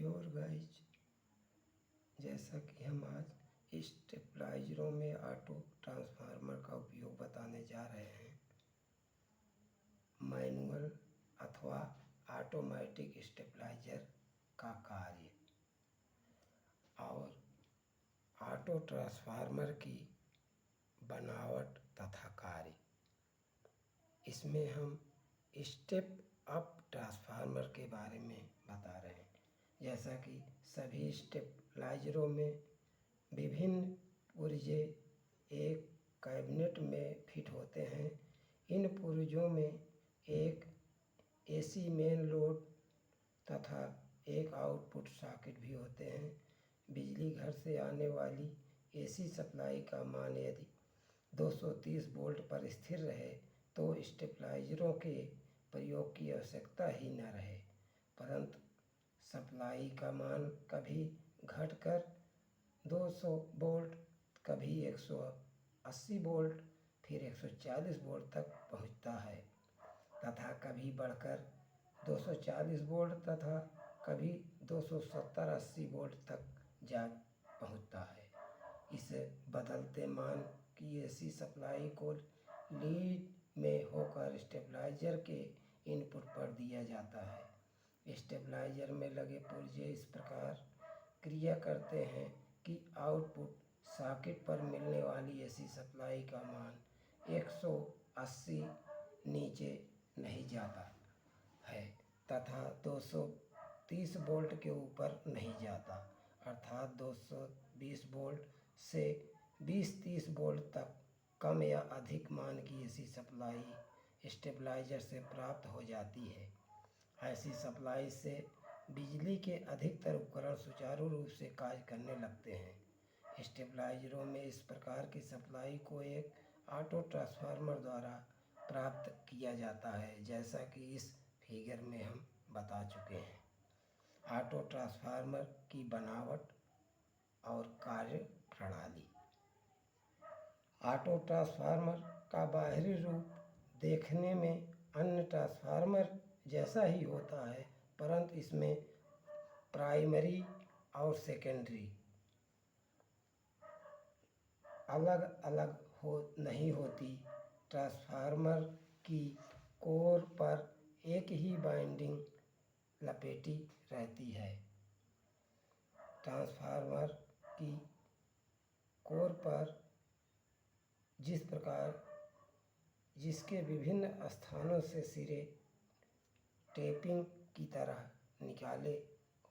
हाय और गाइज, जैसा कि हम आज स्टेबलाइजरों में ऑटो ट्रांसफार्मर का उपयोग बताने जा रहे हैं। मैनुअल अथवा ऑटोमेटिक स्टेबलाइजर का कार्य और ऑटो ट्रांसफार्मर की बनावट तथा कार्य। इसमें हम स्टेप अप ट्रांसफार्मर के बारे में बता रहे हैं। जैसा कि सभी स्टेबलाइजरों में विभिन्न पुर्जे एक कैबिनेट में फिट होते हैं। इन पुर्जों में एक एसी मेन लोड तथा एक आउटपुट सॉकेट भी होते हैं। बिजली घर से आने वाली एसी सप्लाई का मान यदि 230 वोल्ट पर स्थिर रहे तो स्टेबलाइजरों के प्रयोग की आवश्यकता ही न रहे, परंतु सप्लाई का मान कभी घटकर 200 वोल्ट, कभी 180 वोल्ट, फिर 140 वोल्ट तक पहुंचता है तथा कभी बढ़कर 240 वोल्ट तथा कभी 270-80 वोल्ट तक जा पहुंचता है। इस बदलते मान की एसी सप्लाई को लीड में होकर स्टेबलाइजर के इनपुट पर दिया जाता है। स्टेबलाइजर में लगे पुर्जे इस प्रकार क्रिया करते हैं कि आउटपुट सॉकेट पर मिलने वाली एसी सप्लाई का मान 180 नीचे नहीं जाता है तथा 230 वोल्ट के ऊपर नहीं जाता, अर्थात 220 वोल्ट से 20-30 वोल्ट तक कम या अधिक मान की एसी सप्लाई स्टेबलाइजर से प्राप्त हो जाती है। ऐसी सप्लाई से बिजली के अधिकतर उपकरण सुचारू रूप से कार्य करने लगते हैं। स्टेबलाइजरों में इस प्रकार की सप्लाई को एक ऑटो ट्रांसफार्मर द्वारा प्राप्त किया जाता है, जैसा कि इस फिगर में हम बता चुके हैं। ऑटो ट्रांसफार्मर की बनावट और कार्य प्रणाली। ऑटो ट्रांसफार्मर का बाहरी रूप देखने में अन्य ट्रांसफार्मर जैसा ही होता है, परंतु इसमें प्राइमरी और सेकेंडरी अलग अलग नहीं होती। ट्रांसफार्मर की कोर पर एक ही वाइंडिंग लपेटी रहती है। ट्रांसफार्मर की कोर पर जिस प्रकार जिसके विभिन्न स्थानों से सिरे टेपिंग की तरह निकाले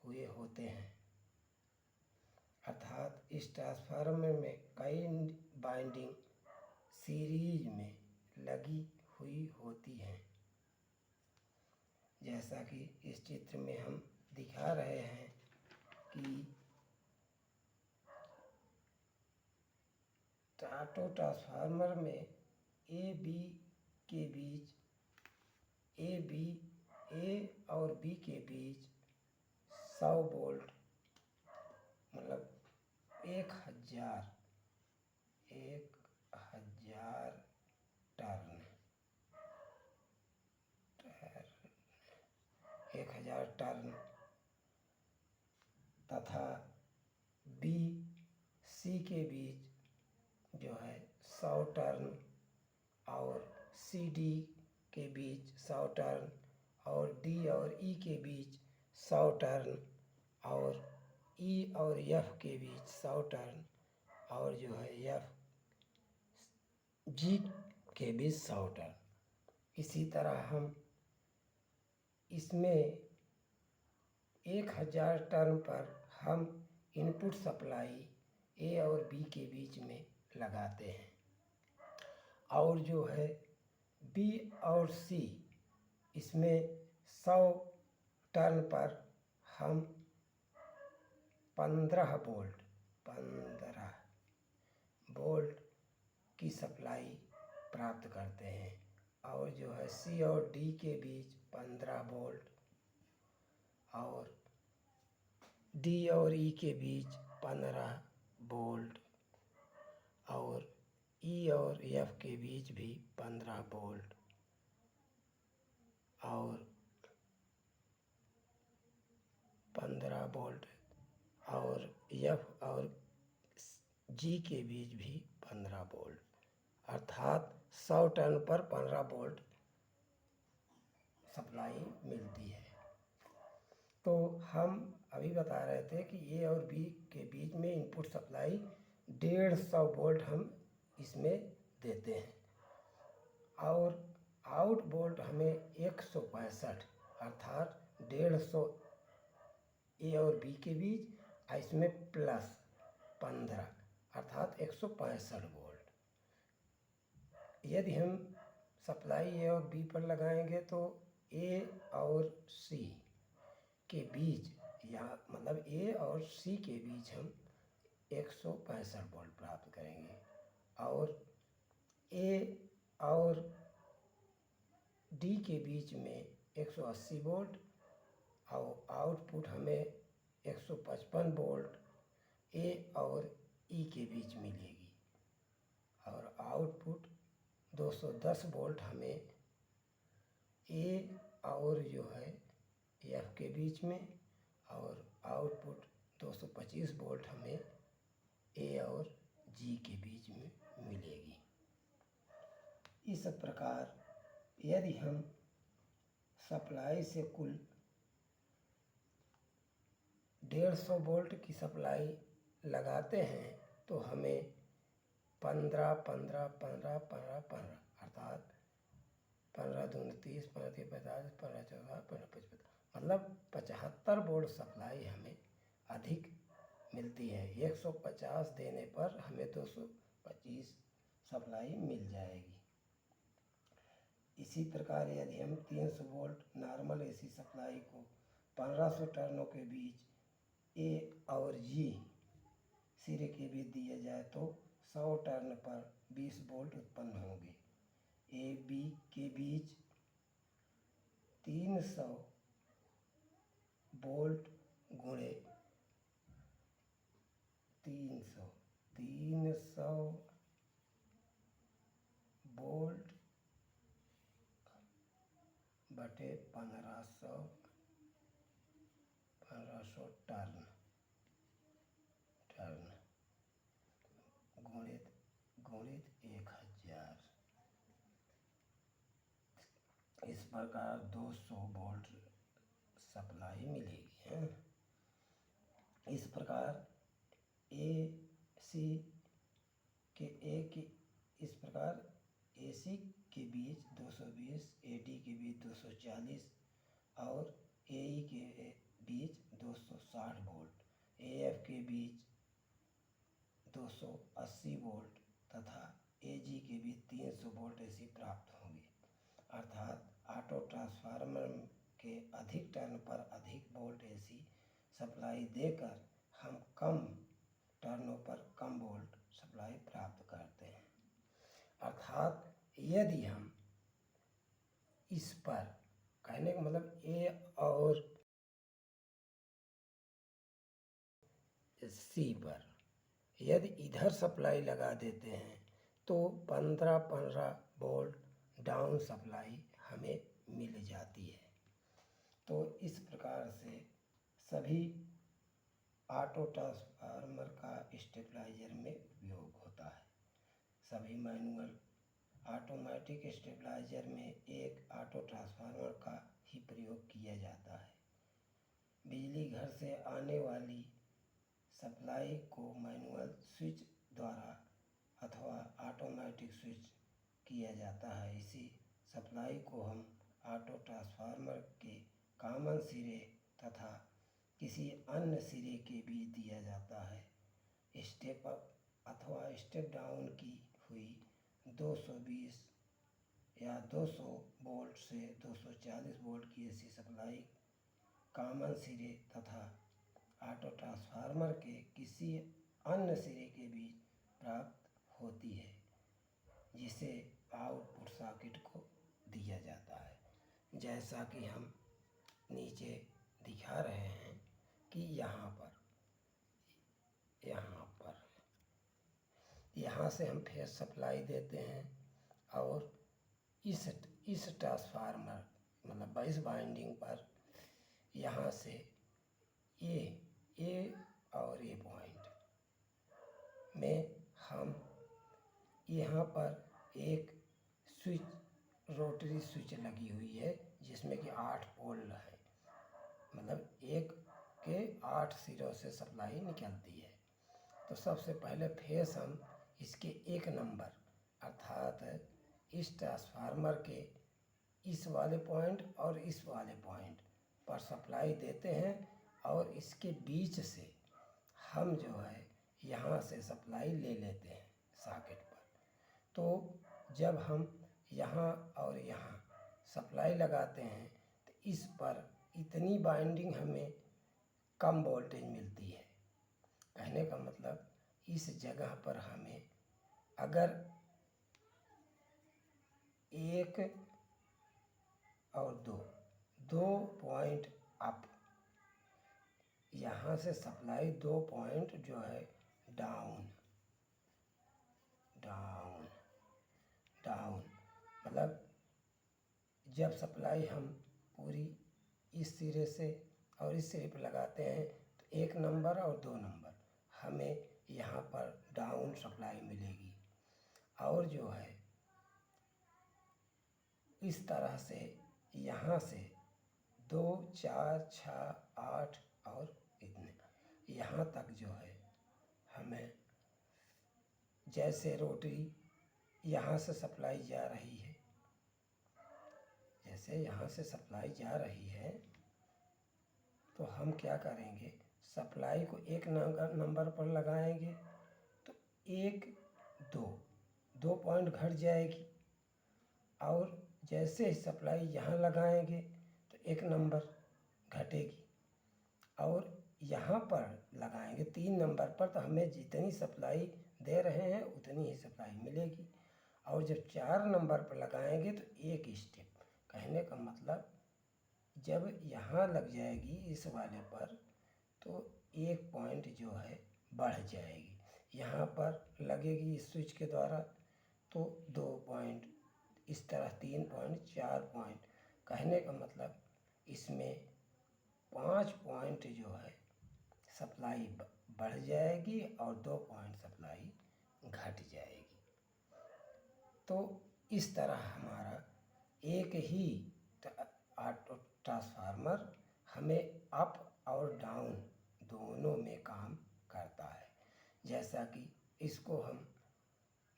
हुए होते हैं, अर्थात इस ट्रांसफार्मर में कई वाइंडिंग सीरीज में लगी हुई होती हैं। जैसा कि इस चित्र में हम दिखा रहे हैं कि ऑटो ट्रांसफार्मर में ए और बी के बीच 100 वोल्ट मतलब 1000 टर्न 1000 टर्न तथा बी सी के बीच जो है 100 टर्न और सी डी के बीच 100 टर्न और डी और ई के बीच 100 टर्न और ई और एफ के बीच 100 टर्न और जो है एफ जी के बीच 100 टर्न। इसी तरह हम इसमें 1000 टर्न पर हम इनपुट सप्लाई ए और बी के बीच में लगाते हैं और जो है बी और सी इसमें 100 टर्न पर हम 15 वोल्ट की सप्लाई प्राप्त करते हैं और जो है सी और डी के बीच 15 वोल्ट और डी और ई के बीच 15 वोल्ट और ई और एफ के बीच भी 15 वोल्ट और 15 वोल्ट और F और G के बीच भी 15 वोल्ट, अर्थात 100 टर्न पर 15 वोल्ट सप्लाई मिलती है। तो हम अभी बता रहे थे कि A और B के बीच में इनपुट सप्लाई 150 वोल्ट हम इसमें देते हैं और आउट वोल्ट हमें 165 अर्थात 150 A और B के बीच, इसमें प्लस 15 अर्थात 165 वोल्ट। यदि हम सप्लाई A और B पर लगाएंगे तो A और C के बीच, या मतलब A और C के बीच हम 165 वोल्ट प्राप्त करेंगे और A और D के बीच में 180 वोल्ट और आउटपुट हमें 155 वोल्ट A और E के बीच मिलेगी और आउटपुट 210 वोल्ट हमें A और जो है F के बीच में और आउटपुट 225 वोल्ट हमें A और G के बीच में मिलेगी। इस प्रकार यदि हम सप्लाई से कुल 150 वोल्ट की सप्लाई लगाते हैं तो हमें 15, 15, 15, 15, 15 अर्थात 15 दूनी 30, 15 तीन 45, 15 14, 15 55 मतलब 75 वोल्ट सप्लाई हमें अधिक मिलती है। 150 देने पर हमें 225 सप्लाई मिल जाएगी। इसी प्रकार यदि हम 300 वोल्ट नॉर्मल AC सप्लाई को 1500 टर्नों के बीच A और G सिरे के बीच दिया जाए तो 100 टर्न पर 20 वोल्ट उत्पन्न होंगे। A B के बीच 300 वोल्ट गुणे 300 वोल्ट बटे 1500 टर्न गुणित 1000। इस प्रकार 200 वोल्ट सप्लाई मिलेगी है। इस प्रकार AC के इस प्रकार AC के बीच 220, AD के बीच 240 और AE के बीच 260 वोल्ट, AF के बीच 280 वोल्ट तथा AG के बीच 300 वोल्ट AC प्राप्त होंगे। अर्थात ऑटो ट्रांसफार्मर के अधिक टर्न पर अधिक वोल्ट AC सप्लाई देकर हम कम टर्नों पर कम वोल्ट सप्लाई प्राप्त करते हैं। अर्थात यदि हम इस पर, कहने का मतलब A और C पर यदि इधर सप्लाई लगा देते हैं तो 15-15 वोल्ट डाउन सप्लाई हमें मिल जाती है। तो इस प्रकार से सभी ऑटो ट्रांसफार्मर का स्टेबलाइजर में उपयोग होता है। सभी मैनुअल ऑटोमेटिक स्टेबलाइजर में एक ऑटो ट्रांसफार्मर का ही प्रयोग किया जाता है। बिजली घर से आने वाली सप्लाई को मैनुअल स्विच द्वारा अथवा ऑटोमेटिक स्विच किया जाता है। इसी सप्लाई को हम ऑटो ट्रांसफार्मर के कॉमन सिरे तथा किसी अन्य सिरे के बीच दिया जाता है। स्टेप अप अथवा स्टेप डाउन की हुई 220 या 200 वोल्ट से 240 वोल्ट की AC सप्लाई कॉमन सिरे तथा ऑटो ट्रांसफार्मर के किसी अन्य सिरे के बीच प्राप्त होती है, जिसे आउटपुट सॉकेट को दिया जाता है। जैसा कि हम नीचे दिखा रहे हैं कि यहाँ से हम फेज सप्लाई देते हैं और इस ट्रांसफार्मर मतलब 22 वाइंडिंग पर यहाँ से ए और ए पॉइंट में हम यहाँ पर एक स्विच रोटरी स्विच लगी हुई है जिसमें कि 8 पोल है, मतलब एक के 8 सिरों से सप्लाई निकलती है। तो सबसे पहले फेस हम इसके 1 नंबर अर्थात इस ट्रांसफार्मर के इस वाले पॉइंट और इस वाले पॉइंट पर सप्लाई देते हैं और इसके बीच से हम जो है यहाँ से सप्लाई ले लेते हैं सॉकेट पर। तो जब हम यहाँ और यहाँ सप्लाई लगाते हैं तो इस पर इतनी बाइंडिंग हमें कम वोल्टेज मिलती है। कहने का मतलब इस जगह पर हमें अगर 1 और 2 पॉइंट अप, यहाँ से सप्लाई 2 पॉइंट जो है डाउन डाउन डाउन, मतलब जब सप्लाई हम पूरी इस सिरे से और इस सिरे पर लगाते हैं तो 1 नंबर और 2 नंबर हमें यहाँ पर डाउन सप्लाई मिलेगी। और जो है इस तरह से यहाँ से 2, 4, 6, 8 और इतने यहाँ तक जो है हमें, जैसे रोटरी यहाँ से सप्लाई जा रही है, जैसे यहाँ से सप्लाई जा रही है तो हम क्या करेंगे, सप्लाई को 1 नंबर पर लगाएंगे तो 1, 2 पॉइंट घट जाएगी। और जैसे ही सप्लाई यहाँ लगाएंगे तो 1 नंबर घटेगी और यहाँ पर लगाएंगे 3 नंबर पर तो हमें जितनी सप्लाई दे रहे हैं उतनी ही सप्लाई मिलेगी। और जब 4 नंबर पर लगाएंगे तो 1 स्टेप, कहने का मतलब जब यहाँ लग जाएगी इस वाले पर तो 1 पॉइंट जो है बढ़ जाएगी, यहाँ पर लगेगी इस स्विच के द्वारा तो 2 पॉइंट, इस तरह 3 पॉइंट, 4 पॉइंट, कहने का मतलब इसमें 5 पॉइंट जो है सप्लाई बढ़ जाएगी और 2 पॉइंट सप्लाई घट जाएगी। तो इस तरह हमारा एक ही ऑटो ट्रांसफार्मर हमें अप और डाउन दोनों में काम करता है। जैसा कि इसको हम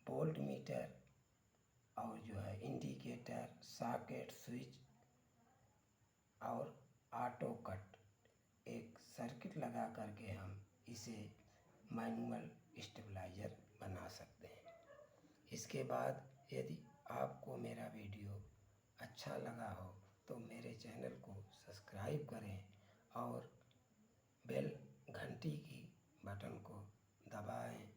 वोल्ट मीटर और जो है इंडिकेटर, सॉकेट, स्विच और ऑटो कट एक सर्किट लगा करके हम इसे मैनुअल स्टेबलाइजर बना सकते हैं। इसके बाद यदि आपको मेरा वीडियो अच्छा लगा हो तो मेरे चैनल को सब्सक्राइब करें और बेल घंटी की बटन को दबाएं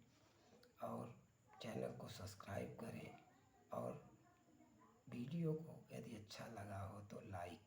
और चैनल को सब्सक्राइब करें और वीडियो को यदि अच्छा लगा हो तो लाइक